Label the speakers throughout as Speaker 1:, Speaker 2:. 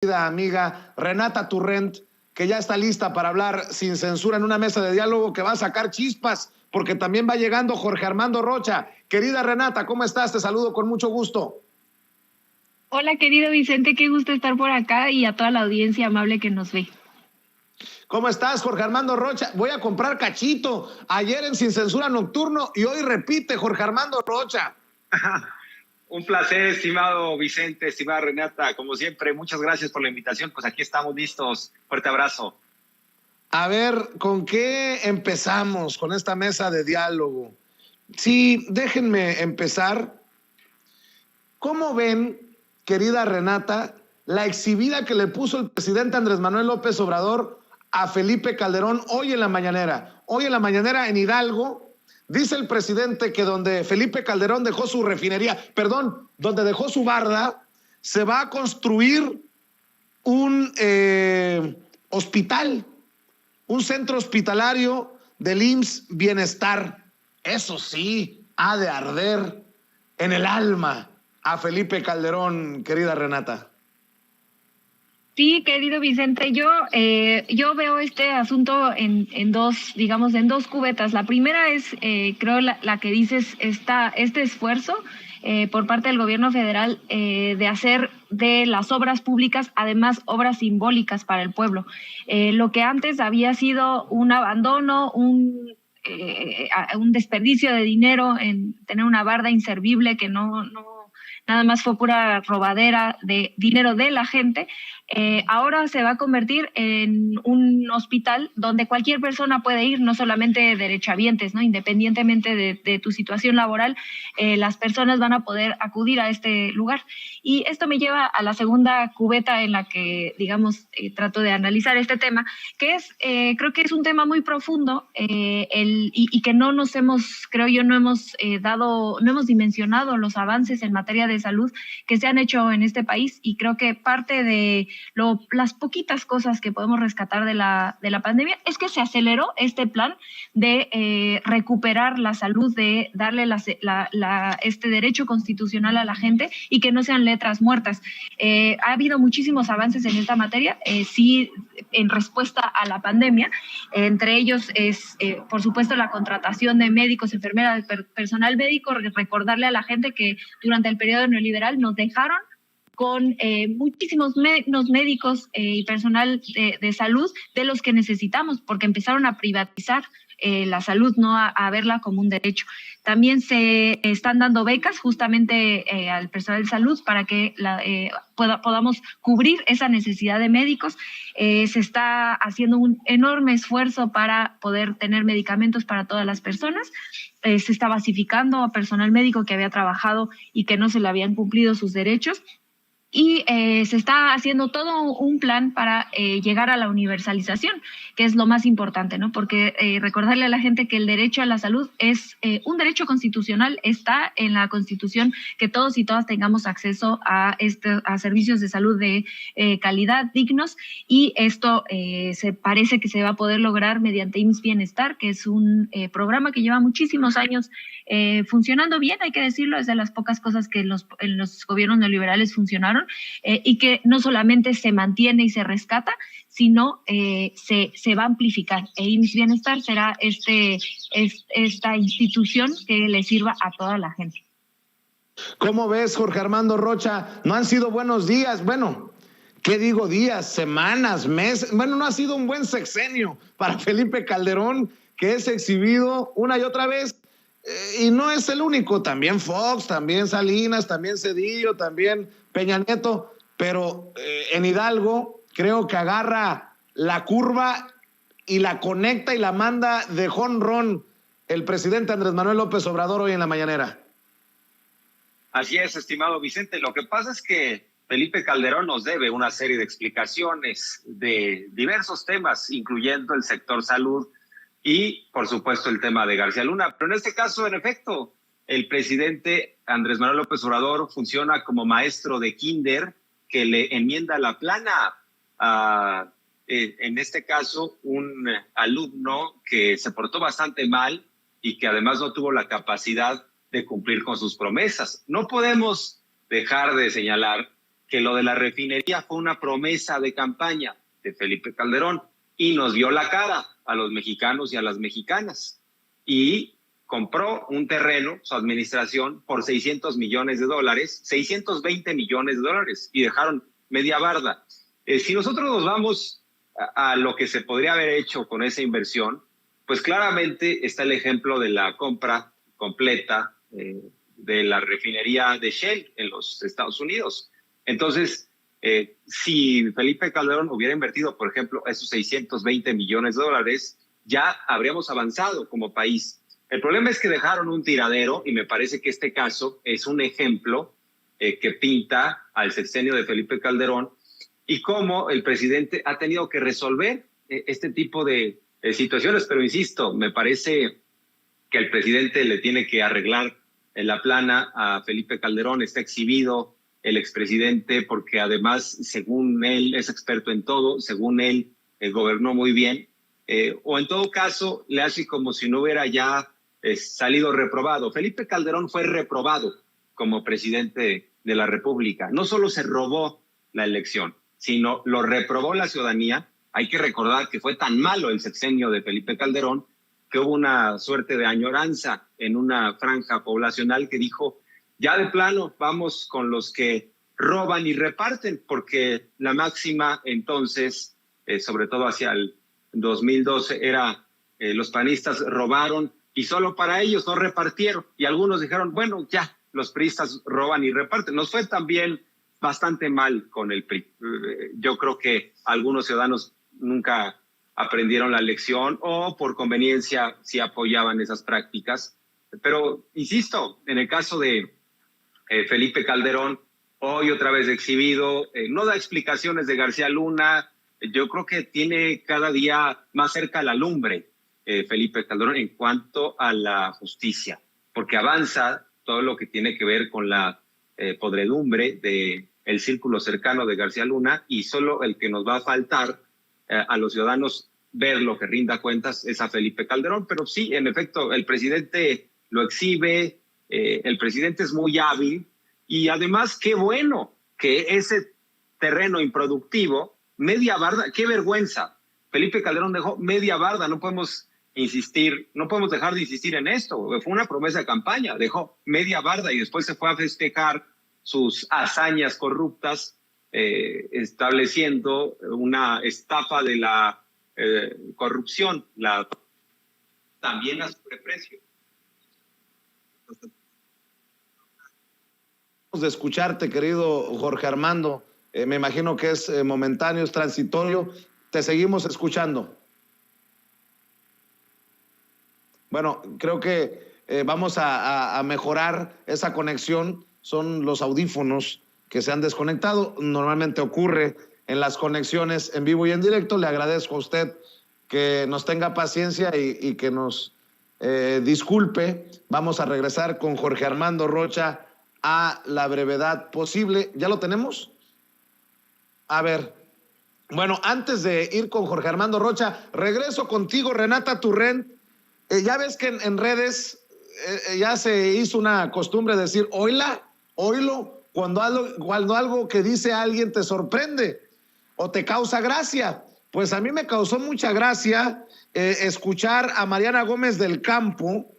Speaker 1: querida amiga Renata Turrent, que ya está lista para hablar sin censura en una mesa de diálogo que va a sacar chispas, porque también va llegando Jorge Armando Rocha. Querida Renata, ¿cómo estás? Te saludo con mucho gusto.
Speaker 2: Hola, querido Vicente, qué gusto estar por acá y a toda la audiencia amable que nos ve.
Speaker 1: ¿Cómo estás, Jorge Armando Rocha? Voy a comprar cachito. Ayer en Sin Censura Nocturno y hoy repite Jorge Armando Rocha.
Speaker 3: Un placer, estimado Vicente, estimada Renata. Como siempre, muchas gracias por la invitación. Pues aquí estamos listos. Fuerte abrazo.
Speaker 1: A ver, ¿con qué empezamos con esta mesa de diálogo? Sí, déjenme empezar. ¿Cómo ven, querida Renata, la exhibida que le puso el presidente Andrés Manuel López Obrador a Felipe Calderón hoy en la mañanera? Hoy en la mañanera en Hidalgo, dice el presidente que donde Felipe Calderón dejó su refinería, donde dejó su barda, se va a construir un hospital, un centro hospitalario del IMSS Bienestar. Eso sí, ha de arder en el alma a Felipe Calderón, querida Renata.
Speaker 2: Sí, querido Vicente, yo veo este asunto en dos, digamos, en dos cubetas. La primera es, creo, la que dices, este esfuerzo por parte del gobierno federal de hacer de las obras públicas, además, obras simbólicas para el pueblo. Lo que antes había sido un abandono, un desperdicio de dinero en tener una barda inservible que no nada más fue pura robadera de dinero de la gente, ahora se va a convertir en un hospital donde cualquier persona puede ir, no solamente derechohabientes, ¿no? Independientemente de tu situación laboral, las personas van a poder acudir a este lugar. Y esto me lleva a la segunda cubeta en la que, digamos, trato de analizar este tema, que es, creo que es un tema muy profundo y que no nos hemos, creo yo, no hemos dimensionado los avances en materia de salud que se han hecho en este país, y creo que parte de las poquitas cosas que podemos rescatar de la pandemia es que se aceleró este plan de recuperar la salud, de darle este derecho constitucional a la gente y que no sean letras muertas. Ha habido muchísimos avances en esta materia, sí, en respuesta a la pandemia. Entre ellos es, por supuesto, la contratación de médicos, enfermeras, personal médico. Recordarle a la gente que durante el periodo neoliberal nos dejaron con muchísimos menos médicos y personal de salud de los que necesitamos, porque empezaron a privatizar la salud, no a verla como un derecho. También se están dando becas justamente al personal de salud para que podamos cubrir esa necesidad de médicos. Se está haciendo un enorme esfuerzo para poder tener medicamentos para todas las personas. Se está basificando a personal médico que había trabajado y que no se le habían cumplido sus derechos. Y se está haciendo todo un plan para llegar a la universalización, que es lo más importante, ¿no? Porque recordarle a la gente que el derecho a la salud es un derecho constitucional, está en la Constitución, que todos y todas tengamos acceso a servicios de salud de calidad, dignos, y esto se parece que se va a poder lograr mediante IMSS Bienestar, que es un programa que lleva muchísimos años funcionando bien, hay que decirlo, es de las pocas cosas que en los gobiernos neoliberales funcionaron, y que no solamente se mantiene y se rescata, sino se va a amplificar. IMSS Bienestar será esta institución que le sirva a toda la gente.
Speaker 1: ¿Cómo ves, Jorge Armando Rocha? No han sido buenos días, bueno, ¿qué digo días, semanas, meses? Bueno, no ha sido un buen sexenio para Felipe Calderón, que es exhibido una y otra vez. Y no es el único, también Fox, también Salinas, también Cedillo, también Peña Nieto, pero en Hidalgo creo que agarra la curva y la conecta y la manda de jonrón el presidente Andrés Manuel López Obrador hoy en la mañanera.
Speaker 3: Así es, estimado Vicente. Lo que pasa es que Felipe Calderón nos debe una serie de explicaciones de diversos temas, incluyendo el sector salud, y, por supuesto, el tema de García Luna. Pero en este caso, en efecto, el presidente Andrés Manuel López Obrador funciona como maestro de kinder que le enmienda la plana a, en este caso, un alumno que se portó bastante mal y que además no tuvo la capacidad de cumplir con sus promesas. No podemos dejar de señalar que lo de la refinería fue una promesa de campaña de Felipe Calderón y nos vio la cara a los mexicanos y a las mexicanas. Y compró un terreno, su administración, por $600 millones, 620 millones de dólares, y dejaron media barda. Si nosotros nos vamos a lo que se podría haber hecho con esa inversión, pues claramente está el ejemplo de la compra completa de la refinería de Shell en los Estados Unidos. Entonces, si Felipe Calderón hubiera invertido, por ejemplo, esos 620 millones de dólares, ya habríamos avanzado como país. El problema es que dejaron un tiradero, y me parece que este caso es un ejemplo que pinta al sexenio de Felipe Calderón y cómo el presidente ha tenido que resolver este tipo de situaciones. Pero insisto, me parece que el presidente le tiene que arreglar la plana a Felipe Calderón. Está exhibido el expresidente porque además, según él, es experto en todo, según él, gobernó muy bien, o en todo caso le hace como si no hubiera ya salido reprobado. Felipe Calderón fue reprobado como presidente de la República. No solo se robó la elección, sino lo reprobó la ciudadanía. Hay que recordar que fue tan malo el sexenio de Felipe Calderón que hubo una suerte de añoranza en una franja poblacional que dijo, ya de plano vamos con los que roban y reparten, porque la máxima entonces, sobre todo hacia el 2012, era los panistas robaron y solo para ellos no repartieron. Y algunos dijeron, bueno, ya, los priistas roban y reparten. Nos fue también bastante mal con el PRI. Yo creo que algunos ciudadanos nunca aprendieron la lección o por conveniencia sí apoyaban esas prácticas. Pero, insisto, en el caso de Felipe Calderón, hoy otra vez exhibido, no da explicaciones de García Luna. Yo creo que tiene cada día más cerca la lumbre Felipe Calderón en cuanto a la justicia, porque avanza todo lo que tiene que ver con la podredumbre del círculo cercano de García Luna, y solo el que nos va a faltar a los ciudadanos ver lo que rinda cuentas es a Felipe Calderón. Pero sí, en efecto, el presidente lo exhibe, el presidente es muy hábil, y además qué bueno que ese terreno improductivo, media barda, qué vergüenza. Felipe Calderón dejó media barda, no podemos dejar de insistir en esto. Fue una promesa de campaña, dejó media barda y después se fue a festejar sus hazañas corruptas, estableciendo una estafa de la corrupción, también a sobreprecio.
Speaker 1: De escucharte, querido Jorge Armando. Me imagino que es momentáneo, es transitorio. Te seguimos escuchando. Bueno, creo que vamos a mejorar esa conexión. Son los audífonos que se han desconectado. Normalmente ocurre en las conexiones en vivo y en directo. Le agradezco a usted que nos tenga paciencia y que nos disculpe. Vamos a regresar con Jorge Armando Rocha a la brevedad posible. ¿Ya lo tenemos? A ver. Bueno, antes de ir con Jorge Armando Rocha, regreso contigo, Renata Turrent. Ya ves que en redes ya se hizo una costumbre de decir, oílo, cuando algo que dice alguien te sorprende o te causa gracia. Pues a mí me causó mucha gracia escuchar a Mariana Gómez del Campo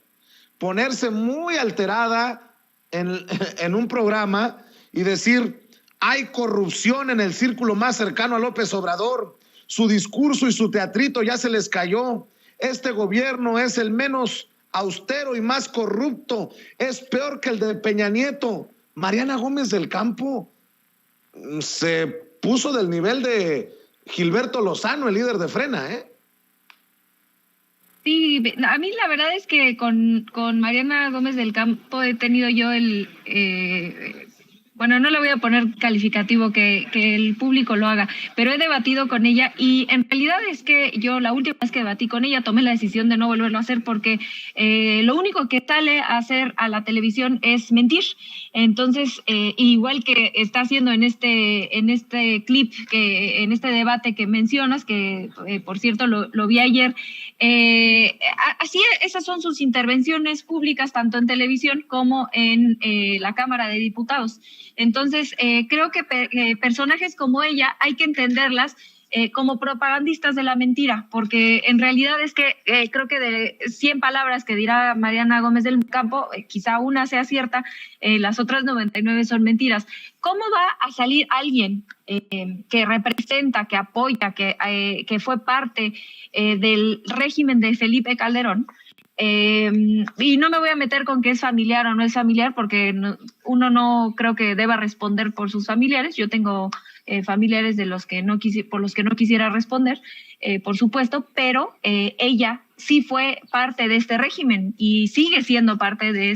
Speaker 1: ponerse muy alterada en un programa y decir, hay corrupción en el círculo más cercano a López Obrador. Su discurso y su teatrito ya se les cayó. Este gobierno es el menos austero y más corrupto. Es peor que el de Peña Nieto. Mariana Gómez del Campo se puso del nivel de Gilberto Lozano, el líder de Frena, ¿eh?
Speaker 2: Sí, a mí la verdad es que con Mariana Gómez del Campo he tenido yo bueno, no le voy a poner calificativo, que el público lo haga, pero he debatido con ella y en realidad es que yo la última vez que debatí con ella tomé la decisión de no volverlo a hacer porque lo único que sale a hacer a la televisión es mentir. Entonces, igual que está haciendo en este clip, en este debate que mencionas, que por cierto lo vi ayer, así esas son sus intervenciones públicas tanto en televisión como en la Cámara de Diputados. Entonces, creo que personajes como ella hay que entenderlas como propagandistas de la mentira, porque en realidad es que creo que de 100 palabras que dirá Mariana Gómez del Campo, quizá una sea cierta, las otras 99 son mentiras. ¿Cómo va a salir alguien que representa, que apoya, que fue parte del régimen de Felipe Calderón? Y no me voy a meter con que es familiar o no es familiar, porque uno no creo que deba responder por sus familiares. Yo tengo familiares de los que por los que no quisiera responder, por supuesto, pero ella sí fue parte de este régimen y sigue siendo parte de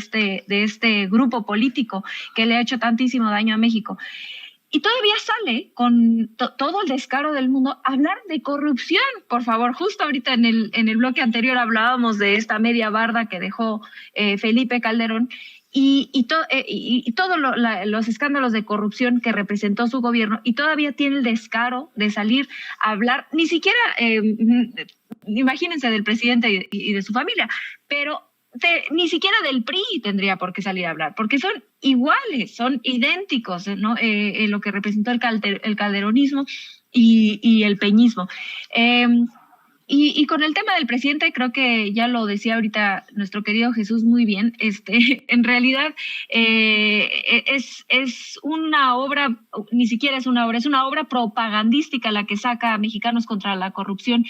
Speaker 2: este grupo político que le ha hecho tantísimo daño a México. Y todavía sale con todo el descaro del mundo a hablar de corrupción. Por favor, justo ahorita en el bloque anterior hablábamos de esta media barda que dejó Felipe Calderón y todos los escándalos de corrupción que representó su gobierno, y todavía tiene el descaro de salir a hablar, ni siquiera, imagínense, del presidente y de su familia, pero ni siquiera del PRI tendría por qué salir a hablar, porque son iguales, son idénticos, ¿no? Lo que representó el calderonismo y el peñismo. Y con el tema del presidente, creo que ya lo decía ahorita nuestro querido Jesús muy bien, en realidad es una obra, ni siquiera es una obra propagandística la que saca a Mexicanos contra la Corrupción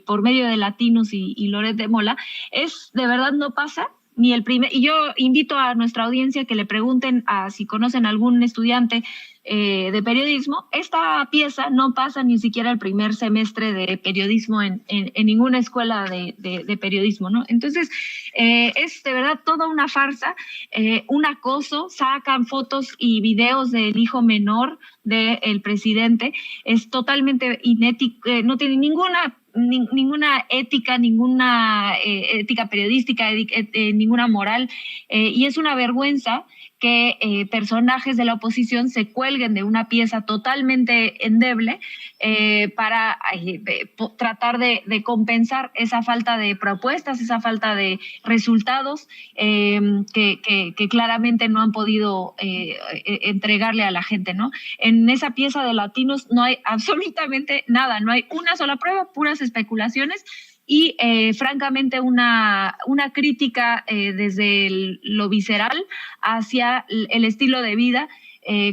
Speaker 2: por medio de Latinos y Loret de Mola. De verdad no pasa ni el primer, y yo invito a nuestra audiencia que le pregunten si conocen algún estudiante de periodismo. Esta pieza no pasa ni siquiera el primer semestre de periodismo en ninguna escuela de periodismo, ¿no? Entonces, es de verdad toda una farsa, un acoso. Sacan fotos y videos del hijo menor del presidente. Es totalmente inético, no tiene ninguna ética, ética periodística, ninguna moral, y es una vergüenza que personajes de la oposición se cuelguen de una pieza totalmente endeble para tratar de compensar esa falta de propuestas, esa falta de resultados que claramente no han podido entregarle a la gente, ¿no? En esa pieza de Latinos no hay absolutamente nada, no hay una sola prueba, puras especulaciones. Y francamente una crítica desde lo visceral hacia el estilo de vida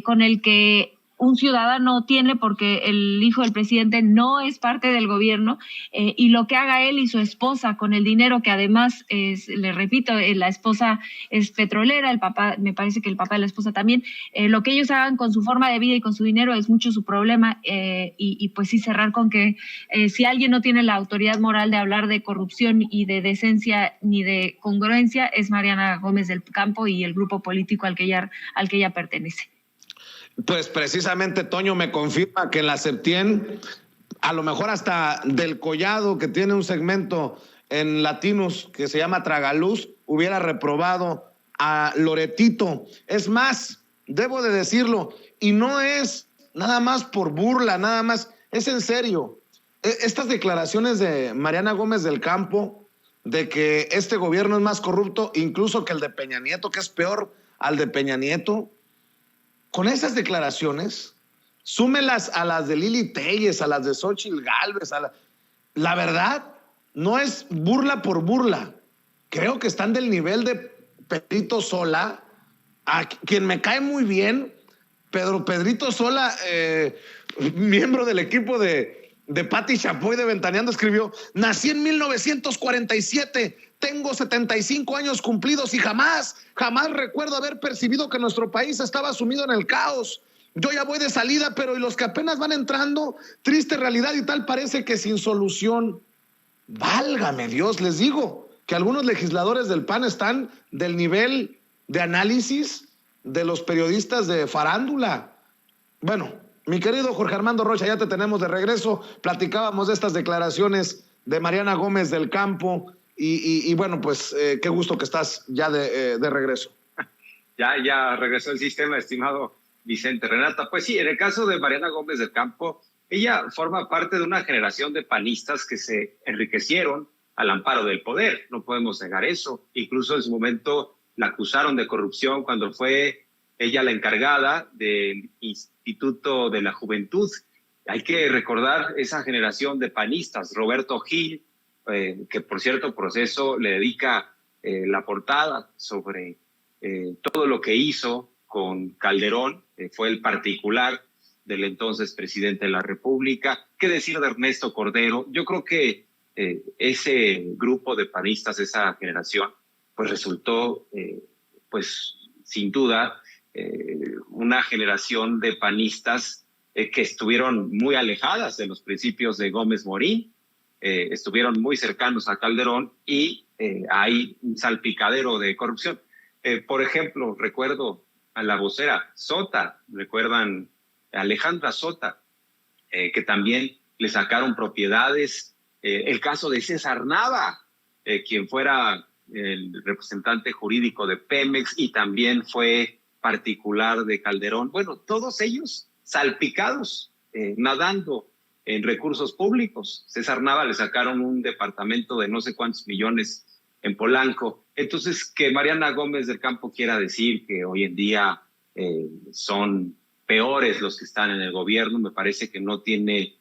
Speaker 2: con el que un ciudadano tiene, porque el hijo del presidente no es parte del gobierno, y lo que haga él y su esposa con el dinero, que además, le repito, la esposa es petrolera, el papá, me parece que el papá de la esposa también, lo que ellos hagan con su forma de vida y con su dinero es mucho su problema, y pues sí, cerrar con que si alguien no tiene la autoridad moral de hablar de corrupción y de decencia ni de congruencia, es Mariana Gómez del Campo y el grupo político al que ella pertenece.
Speaker 1: Pues precisamente Toño me confirma que en la Septien, a lo mejor hasta del Collado, que tiene un segmento en Latinos que se llama Tragaluz, hubiera reprobado a Loretito. Es más, debo de decirlo, y no es nada más por burla, nada más, es en serio. Estas declaraciones de Mariana Gómez del Campo, de que este gobierno es más corrupto incluso que el de Peña Nieto, que es peor al de Peña Nieto, con esas declaraciones, súmelas a las de Lili Téllez, a las de Xóchitl Gálvez, la verdad, no es burla por burla. Creo que están del nivel de Pedrito Sola, a quien me cae muy bien. Pedrito Sola, miembro del equipo de Pati Chapoy de Ventaneando, escribió: nací en 1947, tengo 75 años cumplidos y jamás recuerdo haber percibido que nuestro país estaba sumido en el caos. Yo ya voy de salida, pero y los que apenas van entrando, triste realidad y tal parece que sin solución. Válgame Dios, les digo que algunos legisladores del PAN están del nivel de análisis de los periodistas de farándula. Bueno, mi querido Jorge Armando Rocha, ya te tenemos de regreso. Platicábamos de estas declaraciones de Mariana Gómez del Campo y bueno, pues qué gusto que estás ya de regreso.
Speaker 3: Ya regresó el sistema, estimado Vicente. Renata, pues sí, en el caso de Mariana Gómez del Campo, ella forma parte de una generación de panistas que se enriquecieron al amparo del poder, no podemos negar eso. Incluso en su momento la acusaron de corrupción cuando fue ella la encargada del Instituto de la Juventud. Hay que recordar esa generación de panistas, Roberto Gil, que por cierto Proceso le dedica la portada sobre todo lo que hizo con Calderón, fue el particular del entonces presidente de la República. ¿Qué decir de Ernesto Cordero? Yo creo que ese grupo de panistas, esa generación, pues resultó, pues sin duda, una generación de panistas que estuvieron muy alejadas de los principios de Gómez Morín, estuvieron muy cercanos a Calderón y hay un salpicadero de corrupción. Por ejemplo, recuerdo a la vocera Sota, recuerdan a Alejandra Sota, que también le sacaron propiedades. El caso de César Nava, quien fuera el representante jurídico de Pemex y también fue particular de Calderón. Bueno, todos ellos salpicados, nadando en recursos públicos. César Nava le sacaron un departamento de no sé cuántos millones en Polanco. Entonces, que Mariana Gómez del Campo quiera decir que hoy en día son peores los que están en el gobierno, me parece que no tiene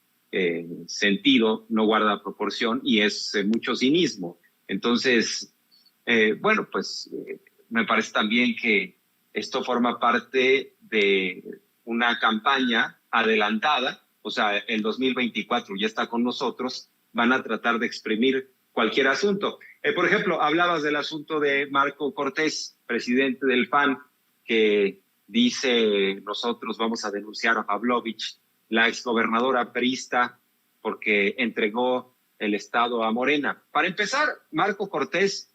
Speaker 3: sentido, no guarda proporción y es mucho cinismo. Entonces, bueno, pues me parece también que esto forma parte de una campaña adelantada, o sea, el 2024 ya está con nosotros, van a tratar de exprimir cualquier asunto. Por ejemplo, hablabas del asunto de Marco Cortés, presidente del PAN, que dice, nosotros vamos a denunciar a Pavlovich, la exgobernadora priista, porque entregó el Estado a Morena. Para empezar, Marco Cortés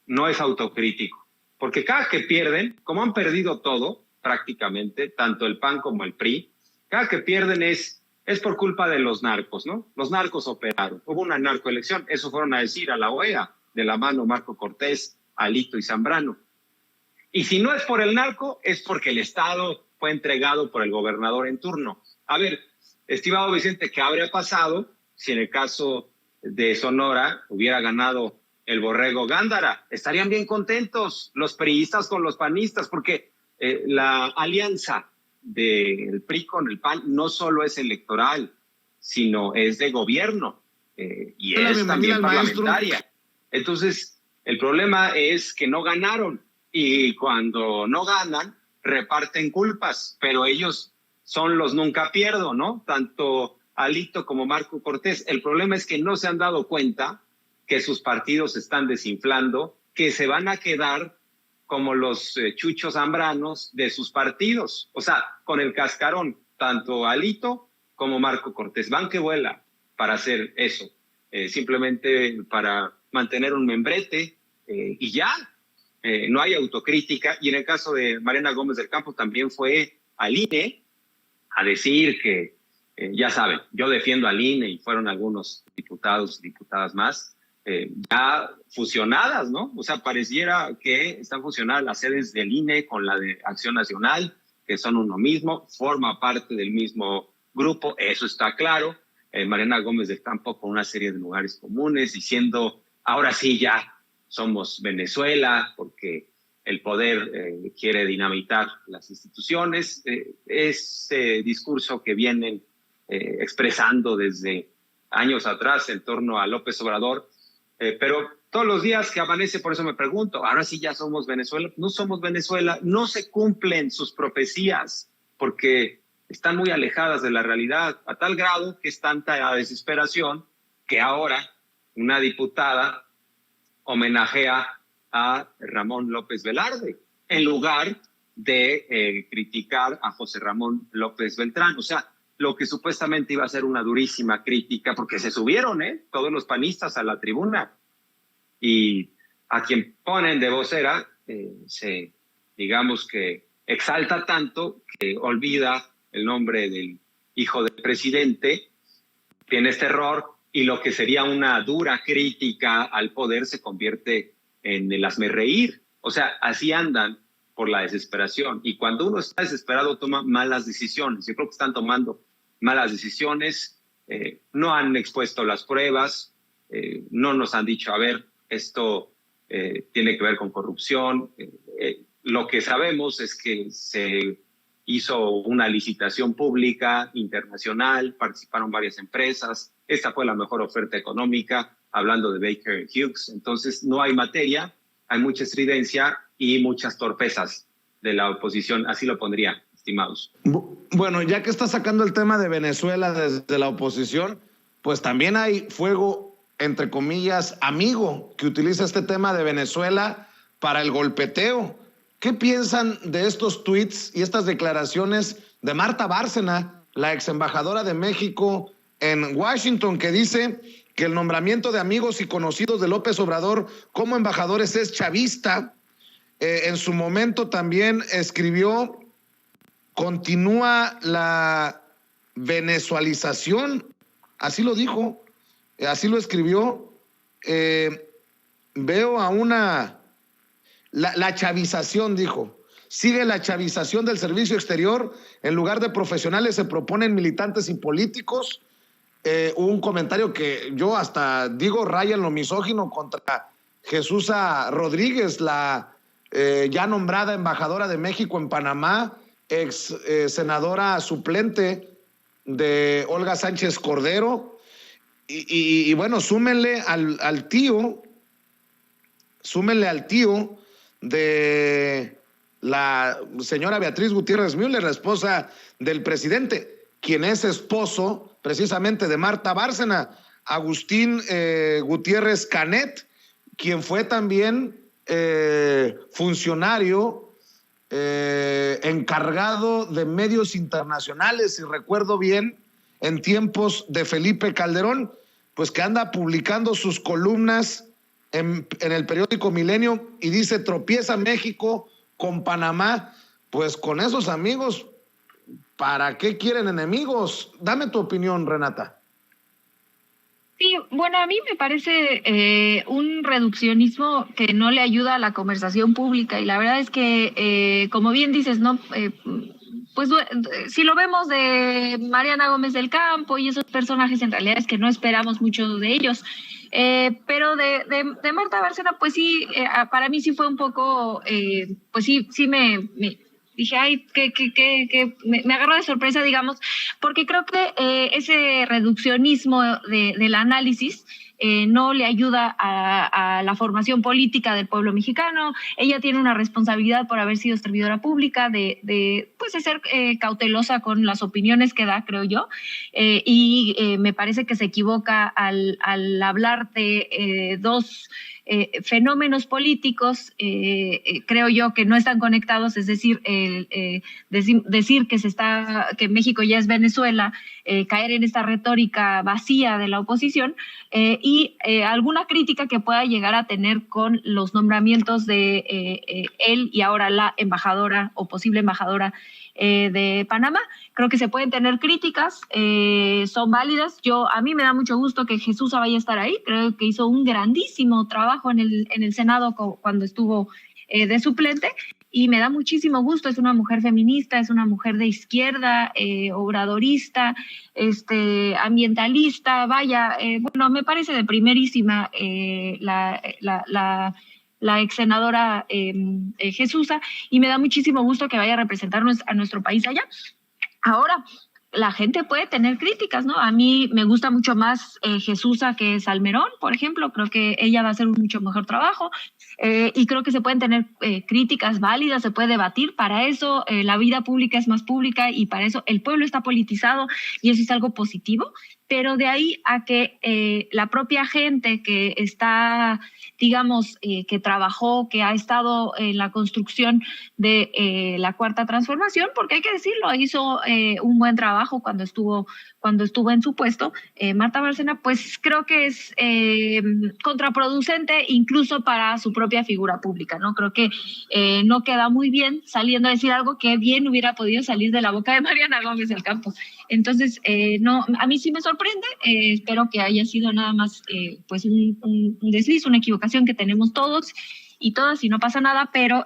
Speaker 3: no es autocrítico, porque cada que pierden, como han perdido todo, prácticamente, tanto el PAN como el PRI, cada que pierden es por culpa de los narcos, ¿no? Los narcos operaron. Hubo una narcoelección, eso fueron a decir a la OEA, de la mano Marco Cortés, Alito y Zambrano. Y si no es por el narco, es porque el Estado fue entregado por el gobernador en turno. A ver, estimado Vicente, ¿qué habría pasado si en el caso de Sonora hubiera ganado el Borrego Gándara? Estarían bien contentos los priistas con los panistas, porque la alianza del PRI con el PAN no solo es electoral, sino es de gobierno y es también parlamentaria. Entonces, el problema es que no ganaron y cuando no ganan, reparten culpas, pero ellos son los nunca pierdo, ¿no? Tanto Alito como Marco Cortés. El problema es que no se han dado cuenta que sus partidos se están desinflando, que se van a quedar como los chuchos zambranos de sus partidos. O sea, con el cascarón, tanto Alito como Marco Cortés. Van que vuela para hacer eso. Simplemente para mantener un membrete y ya. No hay autocrítica. Y en el caso de Mariana Gómez del Campo también fue al INE a decir que, ya saben, yo defiendo al INE y fueron algunos diputados y diputadas más, ya fusionadas, ¿no? O sea, pareciera que están fusionadas las sedes del INE con la de Acción Nacional, que son uno mismo, forma parte del mismo grupo, eso está claro. Mariana Gómez del Campo con una serie de lugares comunes, diciendo, ahora sí ya somos Venezuela, porque el poder quiere dinamitar las instituciones. Ese discurso que vienen expresando desde años atrás en torno a López Obrador, pero todos los días que amanece, por eso me pregunto, ahora sí ya somos Venezuela. No somos Venezuela, no se cumplen sus profecías porque están muy alejadas de la realidad, a tal grado que es tanta la desesperación que ahora una diputada homenajea a Ramón López Velarde en lugar de criticar a José Ramón López Beltrán. O sea, lo que supuestamente iba a ser una durísima crítica, porque se subieron todos los panistas a la tribuna y a quien ponen de vocera se, digamos que exalta tanto que olvida el nombre del hijo del presidente, tiene este error y lo que sería una dura crítica al poder se convierte en el hazmerreír. O sea, así andan por la desesperación y cuando uno está desesperado toma malas decisiones. Yo creo que están tomando malas decisiones, no han expuesto las pruebas, no nos han dicho, a ver, esto tiene que ver con corrupción. Lo que sabemos es que se hizo una licitación pública internacional, participaron varias empresas, esta fue la mejor oferta económica, hablando de Baker Hughes. Entonces no hay materia, hay mucha estridencia y muchas torpezas de la oposición, así lo pondría, estimados.
Speaker 1: Bueno, ya que está sacando el tema de Venezuela desde la oposición, pues también hay fuego, entre comillas, amigo, que utiliza este tema de Venezuela para el golpeteo. ¿Qué piensan de estos tweets y estas declaraciones de Marta Bárcena, la ex embajadora de México en Washington, que dice que el nombramiento de amigos y conocidos de López Obrador como embajadores es chavista? En su momento también escribió: continúa la venezualización, así lo dijo, así lo escribió. Veo a la chavización, dijo. Sigue la chavización del servicio exterior. En lugar de profesionales se proponen militantes y políticos. Un comentario que yo hasta digo raya en lo misógino contra Jesús Rodríguez, la ya nombrada embajadora de México en Panamá, ex senadora suplente de Olga Sánchez Cordero. Y bueno, súmenle al tío de la señora Beatriz Gutiérrez Müller, la esposa del presidente, quien es esposo precisamente de Marta Bárcena, Agustín Gutiérrez Canet, quien fue también funcionario encargado de medios internacionales, si recuerdo bien, en tiempos de Felipe Calderón, pues que anda publicando sus columnas en el periódico Milenio y dice: tropieza México con Panamá. Pues con esos amigos, ¿para qué quieren enemigos? Dame tu opinión, Renata.
Speaker 2: Sí, bueno, a mí me parece un reduccionismo que no le ayuda a la conversación pública, y la verdad es que, como bien dices, ¿no? Pues si lo vemos de Mariana Gómez del Campo y esos personajes, en realidad es que no esperamos mucho de ellos. Pero de Marta Bárcena, pues sí, para mí sí fue un poco, pues sí me dije, ay, que me agarró de sorpresa, digamos, porque creo que ese reduccionismo del análisis no le ayuda a la formación política del pueblo mexicano. Ella tiene una responsabilidad por haber sido servidora pública de ser cautelosa con las opiniones que da, creo yo, y me parece que se equivoca al hablar de dos fenómenos políticos, creo yo, que no están conectados, es decir, decir que México ya es Venezuela, caer en esta retórica vacía de la oposición, y alguna crítica que pueda llegar a tener con los nombramientos de él y ahora la embajadora o posible embajadora de Panamá. Creo que se pueden tener críticas, son válidas. A mí me da mucho gusto que Jesús vaya a estar ahí. Creo que hizo un grandísimo trabajo en el Senado cuando estuvo de suplente, y me da muchísimo gusto. Es una mujer feminista, es una mujer de izquierda, obradorista, ambientalista. Vaya, bueno, me parece de primerísima la ex senadora Jesús, y me da muchísimo gusto que vaya a representarnos a nuestro país allá. Ahora, la gente puede tener críticas, ¿no? A mí me gusta mucho más Jesús que Salmerón, por ejemplo. Creo que ella va a hacer un mucho mejor trabajo, y creo que se pueden tener críticas válidas, se puede debatir. Para eso la vida pública es más pública, y para eso el pueblo está politizado, y eso es algo positivo. Pero de ahí a que la propia gente que está, digamos, que trabajó, que ha estado en la construcción de la Cuarta Transformación, porque hay que decirlo, hizo un buen trabajo cuando estuvo en su puesto, Marta Bárcena, pues creo que es contraproducente incluso para su propia figura pública, ¿no? Creo que no queda muy bien saliendo a decir algo que bien hubiera podido salir de la boca de Mariana Gómez del Campo. Entonces, no, a mí sí me sorprende. Espero que haya sido nada más pues un desliz, una equivocación que tenemos todos y todas, y no pasa nada, pero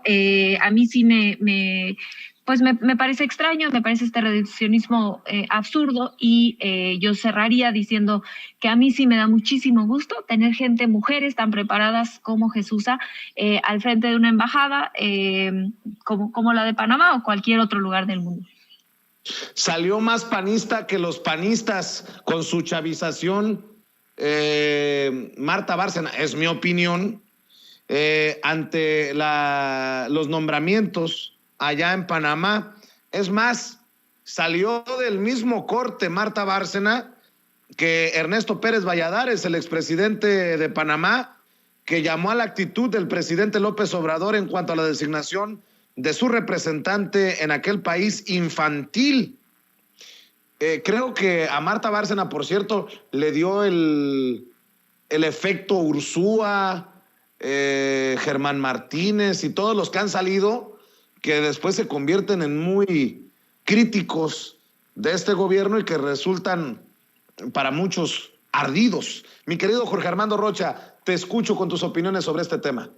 Speaker 2: a mí sí me pues me parece extraño, me parece este reduccionismo absurdo, y yo cerraría diciendo que a mí sí me da muchísimo gusto tener gente, mujeres tan preparadas como Jesusa, al frente de una embajada como la de Panamá o cualquier otro lugar del mundo.
Speaker 1: Salió más panista que los panistas con su chavización, Marta Bárcena, es mi opinión, ante los nombramientos allá en Panamá. Es más, salió del mismo corte Marta Bárcena que Ernesto Pérez Valladares, el expresidente de Panamá, que llamó a la actitud del presidente López Obrador en cuanto a la designación de su representante en aquel país infantil. Creo que a Marta Bárcena, por cierto, le dio el efecto Ursúa, Germán Martínez y todos los que han salido, que después se convierten en muy críticos de este gobierno y que resultan para muchos ardidos. Mi querido Jorge Armando Rocha, te escucho con tus opiniones sobre este tema.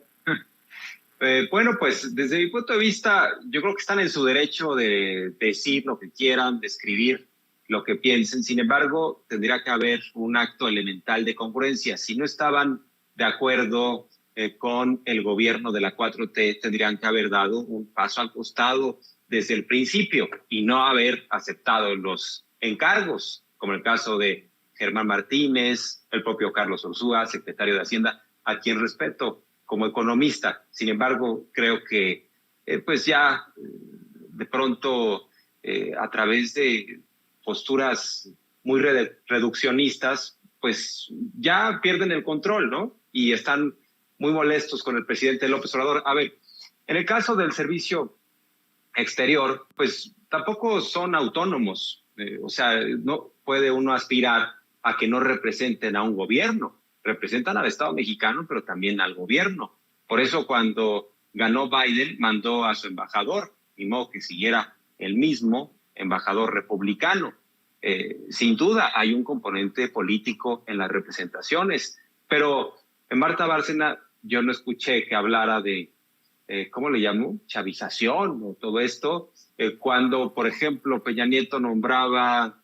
Speaker 3: Bueno, pues desde mi punto de vista, yo creo que están en su derecho de decir lo que quieran, de escribir lo que piensen. Sin embargo, tendría que haber un acto elemental de congruencia. Si no estaban de acuerdo con el gobierno de la 4T, tendrían que haber dado un paso al costado desde el principio y no haber aceptado los encargos, como el caso de Germán Martínez, el propio Carlos Ursúa, secretario de Hacienda, a quien respeto como economista. Sin embargo, creo que pues ya de pronto a través de posturas muy reduccionistas, pues ya pierden el control, ¿no? Y están muy molestos con el presidente López Obrador. A ver, en el caso del servicio exterior, pues tampoco son autónomos. O sea, no puede uno aspirar a que no representen a un gobierno. Representan al Estado mexicano, pero también al gobierno. Por eso cuando ganó Biden, mandó a su embajador, ni modo que siguiera el mismo embajador republicano. Sin duda hay un componente político en las representaciones, pero en Marta Bárcena yo no escuché que hablara de, ¿cómo le llamó? Chavización o todo esto. Cuando, por ejemplo, Peña Nieto nombraba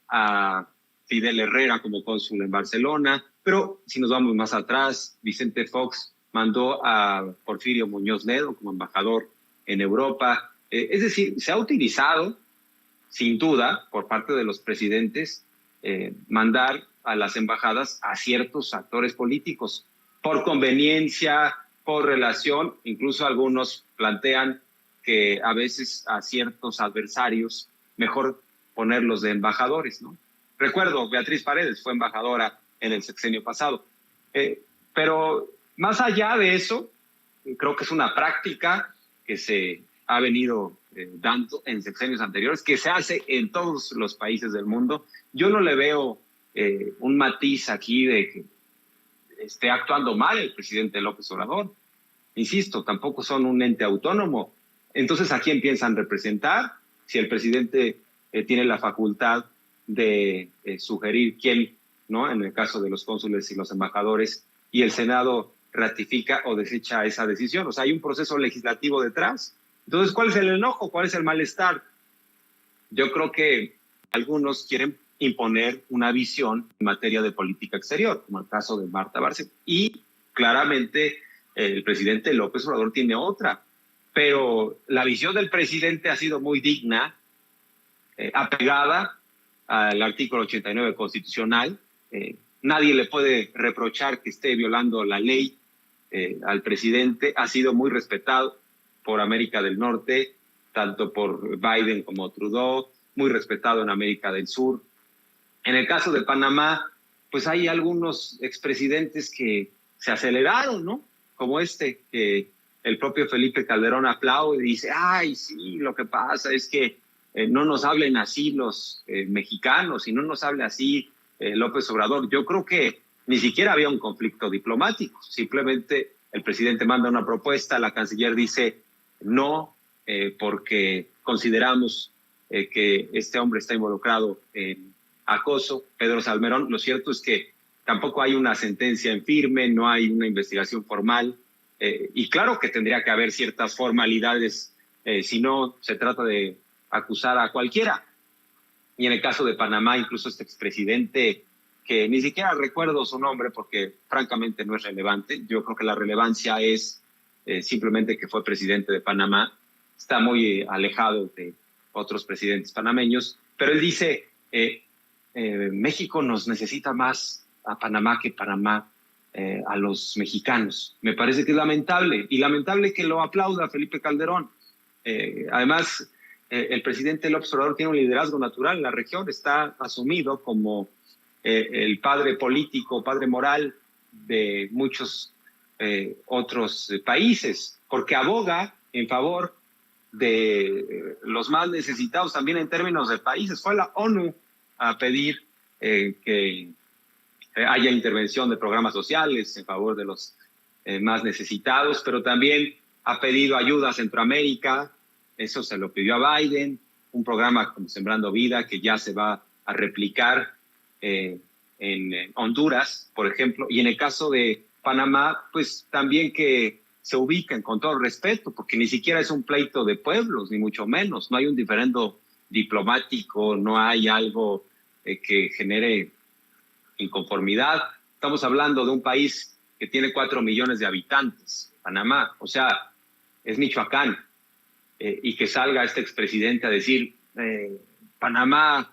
Speaker 3: a Fidel Herrera como cónsul en Barcelona, pero si nos vamos más atrás, Vicente Fox mandó a Porfirio Muñoz Ledo como embajador en Europa. Es decir, se ha utilizado, sin duda, por parte de los presidentes, mandar a las embajadas a ciertos actores políticos, por conveniencia, por relación. Incluso algunos plantean que a veces a ciertos adversarios mejor ponerlos de embajadores, ¿no? Recuerdo, Beatriz Paredes fue embajadora en el sexenio pasado. Pero más allá de eso, creo que es una práctica que se ha venido dando en sexenios anteriores, que se hace en todos los países del mundo. Yo no le veo un matiz aquí de que esté actuando mal el presidente López Obrador. Insisto, tampoco son un ente autónomo. Entonces, ¿a quién piensan representar? Si el presidente tiene la facultad de sugerir quién, ¿no? En el caso de los cónsules y los embajadores, y el Senado ratifica o desecha esa decisión. O sea, hay un proceso legislativo detrás. Entonces, ¿cuál es el enojo? ¿Cuál es el malestar? Yo creo que algunos quieren imponer una visión en materia de política exterior, como el caso de Marta Bárcena. Y claramente el presidente López Obrador tiene otra. Pero la visión del presidente ha sido muy digna, apegada al artículo 89 constitucional. Nadie le puede reprochar que esté violando la ley al presidente. Ha sido muy respetado por América del Norte, tanto por Biden como Trudeau, muy respetado en América del Sur. En el caso de Panamá, pues hay algunos expresidentes que se aceleraron, ¿no? Como que el propio Felipe Calderón aplaude y dice, ay, sí, lo que pasa es que no nos hablen así los mexicanos y no nos hable así López Obrador. Yo creo que ni siquiera había un conflicto diplomático. Simplemente el presidente manda una propuesta, la canciller dice no, porque consideramos que este hombre está involucrado en acoso, Pedro Salmerón. Lo cierto es que tampoco hay una sentencia en firme, no hay una investigación formal, y claro que tendría que haber ciertas formalidades si no se trata de acusar a cualquiera. Y en el caso de Panamá, incluso este expresidente, que ni siquiera recuerdo su nombre porque francamente no es relevante, yo creo que la relevancia es simplemente que fue presidente de Panamá, está muy alejado de otros presidentes panameños, pero él dice, México nos necesita más a Panamá que Panamá a los mexicanos. Me parece que es lamentable, y lamentable que lo aplauda Felipe Calderón. Además, el presidente López Obrador tiene un liderazgo natural en la región, está asumido como el padre político, padre moral de muchos otros países, porque aboga en favor de los más necesitados también en términos de países. Fue a la ONU a pedir que haya intervención de programas sociales en favor de los más necesitados, pero también ha pedido ayuda a Centroamérica. Eso se lo pidió a Biden, un programa como Sembrando Vida que ya se va a replicar en Honduras, por ejemplo, y en el caso de Panamá, pues también que se ubiquen con todo respeto, porque ni siquiera es un pleito de pueblos, ni mucho menos, no hay un diferendo diplomático, no hay algo que genere inconformidad. Estamos hablando de un país que tiene 4 millones de habitantes, Panamá, o sea, es Michoacán. Y que salga este expresidente a decir Panamá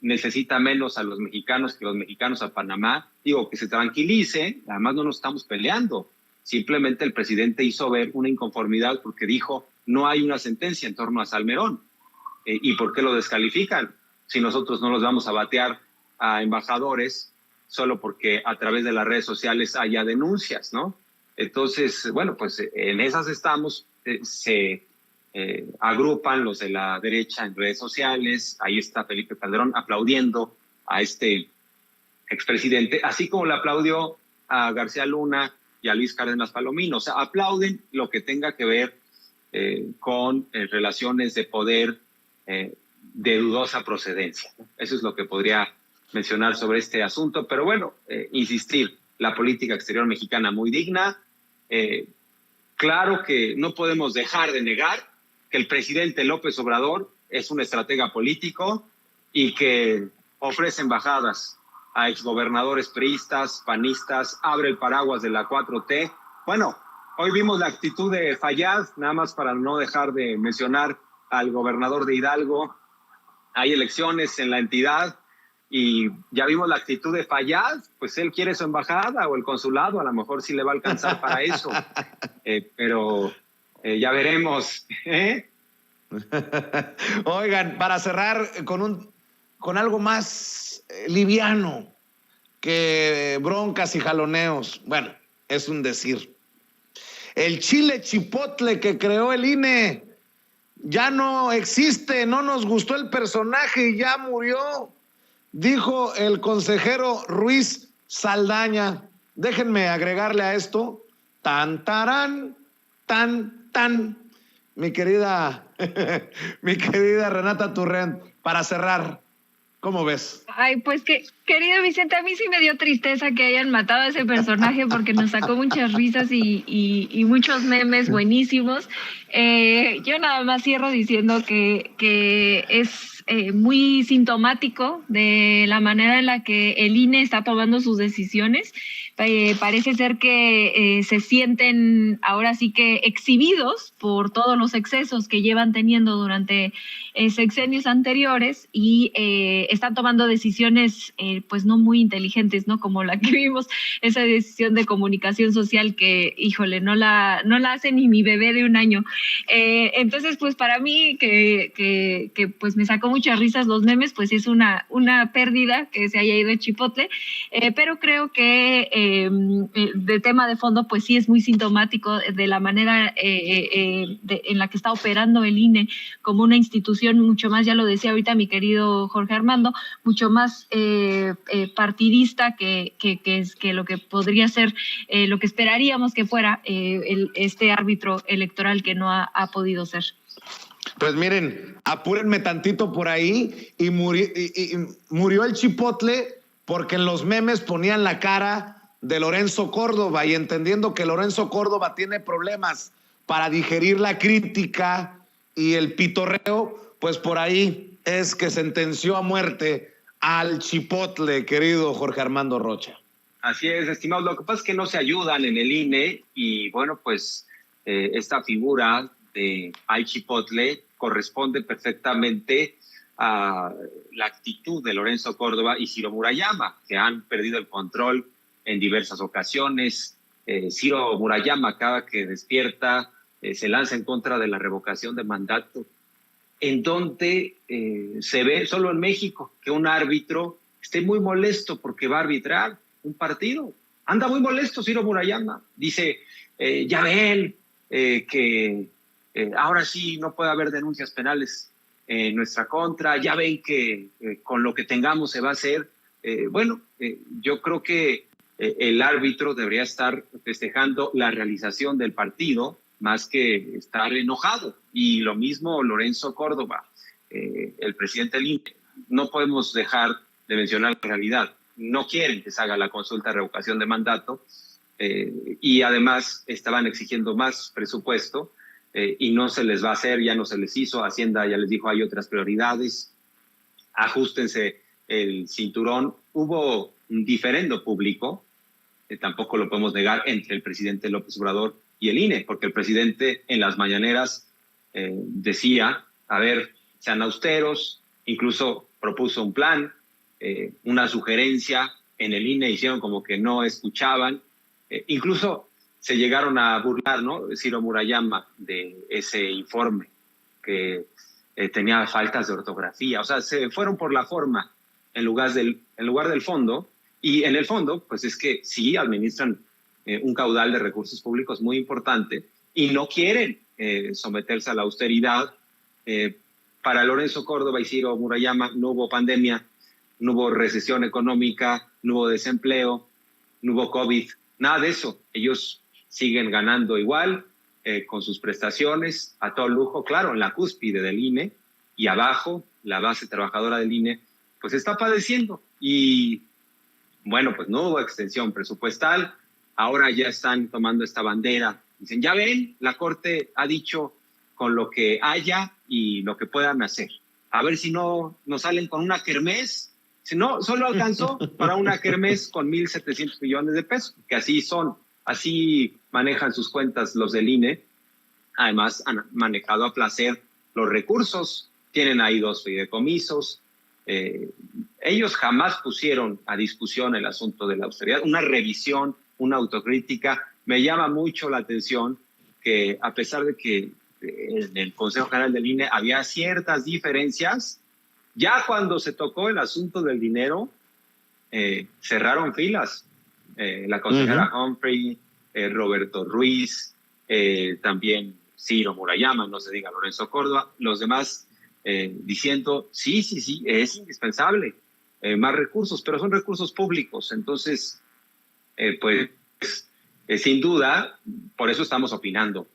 Speaker 3: necesita menos a los mexicanos que los mexicanos a Panamá. Digo, que se tranquilice, además no nos estamos peleando. Simplemente el presidente hizo ver una inconformidad porque dijo no hay una sentencia en torno a Salmerón. ¿Y por qué lo descalifican? Si nosotros no los vamos a batear a embajadores solo porque a través de las redes sociales haya denuncias, ¿no? Entonces, bueno, pues en esas estamos, se agrupan los de la derecha en redes sociales, ahí está Felipe Calderón aplaudiendo a este expresidente, así como le aplaudió a García Luna y a Luis Cárdenas Palomino. O sea, aplauden lo que tenga que ver con relaciones de poder de dudosa procedencia. Eso es lo que podría mencionar sobre este asunto, pero bueno, insistir, la política exterior mexicana muy digna. Claro que no podemos dejar de negar que el presidente López Obrador es un estratega político y que ofrece embajadas a exgobernadores priistas, panistas, abre el paraguas de la 4T. Bueno, hoy vimos la actitud de Fayad, nada más para no dejar de mencionar al gobernador de Hidalgo. Hay elecciones en la entidad y ya vimos la actitud de Fayad, pues él quiere su embajada o el consulado, a lo mejor sí le va a alcanzar para eso, pero ya veremos.
Speaker 1: Oigan, para cerrar con algo más liviano que broncas y jaloneos, bueno, es un decir. El chile chipotle que creó el INE ya no existe, no nos gustó el personaje, ya murió, dijo el consejero Ruiz Saldaña. Déjenme agregarle a esto, tan, tarán, tan, tan, mi querida Renata Turrent, para cerrar, ¿cómo ves?
Speaker 2: Ay, pues querido Vicente, a mí sí me dio tristeza que hayan matado a ese personaje porque nos sacó muchas risas y muchos memes buenísimos. Yo nada más cierro diciendo que es muy sintomático de la manera en la que el INE está tomando sus decisiones. Parece ser que se sienten ahora sí que exhibidos por todos los excesos que llevan teniendo durante sexenios anteriores y están tomando decisiones pues no muy inteligentes, ¿no? Como la que vimos, esa decisión de comunicación social que, híjole, no la hace ni mi bebé de 1 año. Entonces, pues para mí que pues me sacó muchas risas los memes, pues es una pérdida que se haya ido el Chipotle, pero creo que de tema de fondo, pues sí es muy sintomático de la manera en la que está operando el INE como una institución mucho más, ya lo decía ahorita mi querido Jorge Armando, mucho más partidista que lo que podría ser lo que esperaríamos que fuera este árbitro electoral que no ha podido ser.
Speaker 1: Pues miren, apúrenme tantito por ahí y murió el Chipotle porque en los memes ponían la cara de Lorenzo Córdoba y entendiendo que Lorenzo Córdoba tiene problemas para digerir la crítica y el pitorreo, pues por ahí es que sentenció a muerte al chipotle, querido Jorge Armando Rocha.
Speaker 3: Así es, estimado. Lo que pasa es que no se ayudan en el INE y bueno, pues esta figura de al chipotle corresponde perfectamente a la actitud de Lorenzo Córdoba y Ciro Murayama, que han perdido el control en diversas ocasiones. Ciro Murayama, cada que despierta, se lanza en contra de la revocación de mandato, en donde se ve solo en México que un árbitro esté muy molesto porque va a arbitrar un partido. Anda muy molesto Ciro Murayama. Dice, ya ven que ahora sí no puede haber denuncias penales en nuestra contra, ya ven que con lo que tengamos se va a hacer. Yo creo que el árbitro debería estar festejando la realización del partido más que estar enojado. Y lo mismo Lorenzo Córdoba, el presidente del INE. No podemos dejar de mencionar la realidad. No quieren que se haga la consulta de revocación de mandato y además estaban exigiendo más presupuesto y no se les va a hacer, ya no se les hizo. Hacienda ya les dijo hay otras prioridades, ajustense el cinturón. Hubo un diferendo público, tampoco lo podemos negar, entre el presidente López Obrador y el INE, porque el presidente en las mañaneras decía, a ver, sean austeros, incluso propuso un plan, una sugerencia. En el INE hicieron como que no escuchaban, incluso se llegaron a burlar, ¿no? Ciro Murayama de ese informe que tenía faltas de ortografía. O sea, se fueron por la forma en lugar del fondo, y en el fondo, pues es que sí administran un caudal de recursos públicos muy importante y no quieren someterse a la austeridad. Para Lorenzo Córdoba y Ciro Murayama no hubo pandemia, no hubo recesión económica, no hubo desempleo, no hubo COVID, nada de eso. Ellos siguen ganando igual, con sus prestaciones, a todo lujo, claro, en la cúspide del INE, y abajo, la base trabajadora del INE, pues está padeciendo. Y bueno, pues no hubo extensión presupuestal, ahora ya están tomando esta bandera. Dicen, ya ven, la Corte ha dicho con lo que haya y lo que puedan hacer. A ver si no nos salen con una kermés. Si no, solo alcanzó para una kermés con 1,700 millones de pesos, que así son, así manejan sus cuentas los del INE. Además, han manejado a placer los recursos, tienen ahí 2 fideicomisos. Ellos jamás pusieron a discusión el asunto de la austeridad, una revisión, una autocrítica. Me llama mucho la atención que, a pesar de que en el Consejo General del INE había ciertas diferencias, ya cuando se tocó el asunto del dinero, cerraron filas. La consejera Humphrey, Roberto Ruiz, también Ciro Murayama, no se diga Lorenzo Córdoba, los demás diciendo, sí, es indispensable, más recursos, pero son recursos públicos. Entonces, sin duda, por eso estamos opinando.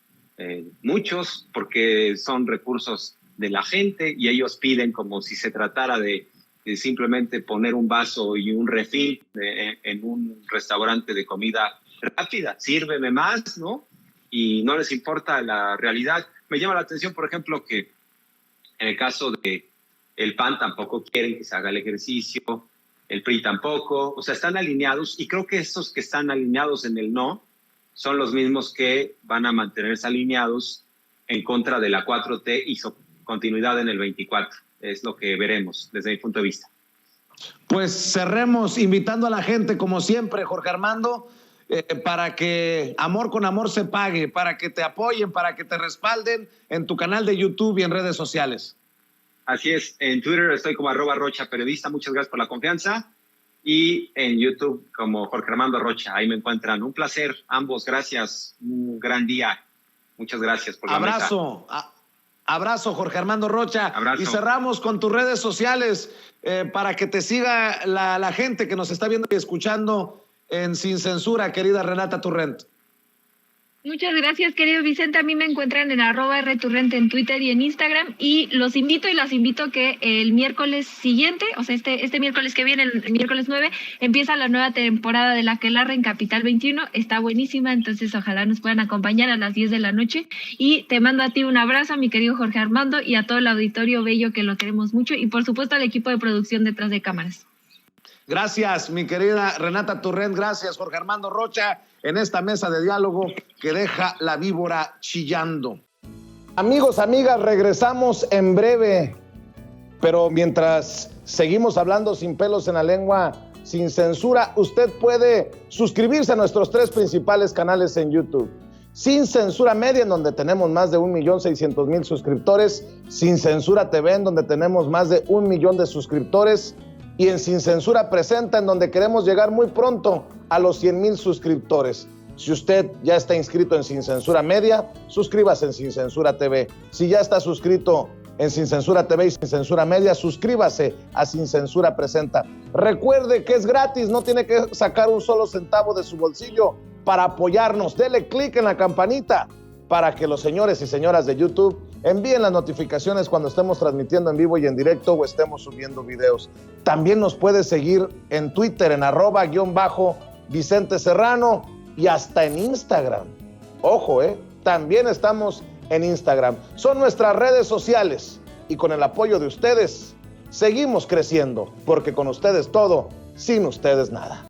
Speaker 3: Muchos, porque son recursos de la gente y ellos piden como si se tratara de simplemente poner un vaso y un refil en un restaurante de comida rápida. Sírveme más, ¿no? Y no les importa la realidad. Me llama la atención, por ejemplo, que en el caso de el PAN tampoco quieren que se haga el ejercicio, el PRI tampoco. O sea, están alineados, y creo que estos que están alineados en el no son los mismos que van a mantenerse alineados en contra de la 4T y su continuidad en el 24. Es lo que veremos desde mi punto de vista.
Speaker 1: Pues cerremos invitando a la gente, como siempre, Jorge Armando, para que amor con amor se pague, para que te apoyen, para que te respalden en tu canal de YouTube y en redes sociales.
Speaker 3: Así es, en Twitter estoy como @RochaPeriodista, muchas gracias por la confianza, y en YouTube como Jorge Armando Rocha, ahí me encuentran. Un placer, ambos, gracias, un gran día, muchas gracias por la
Speaker 1: abrazo, abrazo, Jorge Armando Rocha.
Speaker 3: Abrazo.
Speaker 1: Y cerramos con tus redes sociales para que te siga la gente que nos está viendo y escuchando en Sin Censura, querida Renata Turrent.
Speaker 2: Muchas gracias, querido Vicente. A mí me encuentran en @rturrente en Twitter y en Instagram. Y los invito y las invito que el miércoles siguiente, o sea, este miércoles que viene, el miércoles 9, empieza la nueva temporada de La Aquelarre en Capital 21. Está buenísima, entonces ojalá nos puedan acompañar a las 10 de la noche. Y te mando a ti un abrazo, a mi querido Jorge Armando, y a todo el auditorio bello que lo queremos mucho. Y por supuesto al equipo de producción detrás de cámaras.
Speaker 1: Gracias, mi querida Renata Turrent. Gracias, Jorge Armando Rocha, en esta mesa de diálogo que deja la víbora chillando. Amigos, amigas, regresamos en breve, pero mientras seguimos hablando sin pelos en la lengua, sin censura, usted puede suscribirse a nuestros 3 principales canales en YouTube. Sin Censura Media, en donde tenemos más de 1,600,000 suscriptores, Sin Censura TV, en donde tenemos más de 1 millón de suscriptores, y en Sin Censura Presenta, en donde queremos llegar muy pronto a los 100,000 suscriptores. Si usted ya está inscrito en Sin Censura Media, suscríbase en Sin Censura TV. Si ya está suscrito en Sin Censura TV y Sin Censura Media, suscríbase a Sin Censura Presenta. Recuerde que es gratis, no tiene que sacar un solo centavo de su bolsillo para apoyarnos. Dele clic en la campanita para que los señores y señoras de YouTube envíen las notificaciones cuando estemos transmitiendo en vivo y en directo o estemos subiendo videos. También nos puede seguir en Twitter en @Vicente Serrano y hasta en Instagram. Ojo, también estamos en Instagram. Son nuestras redes sociales y con el apoyo de ustedes seguimos creciendo, porque con ustedes todo, sin ustedes nada.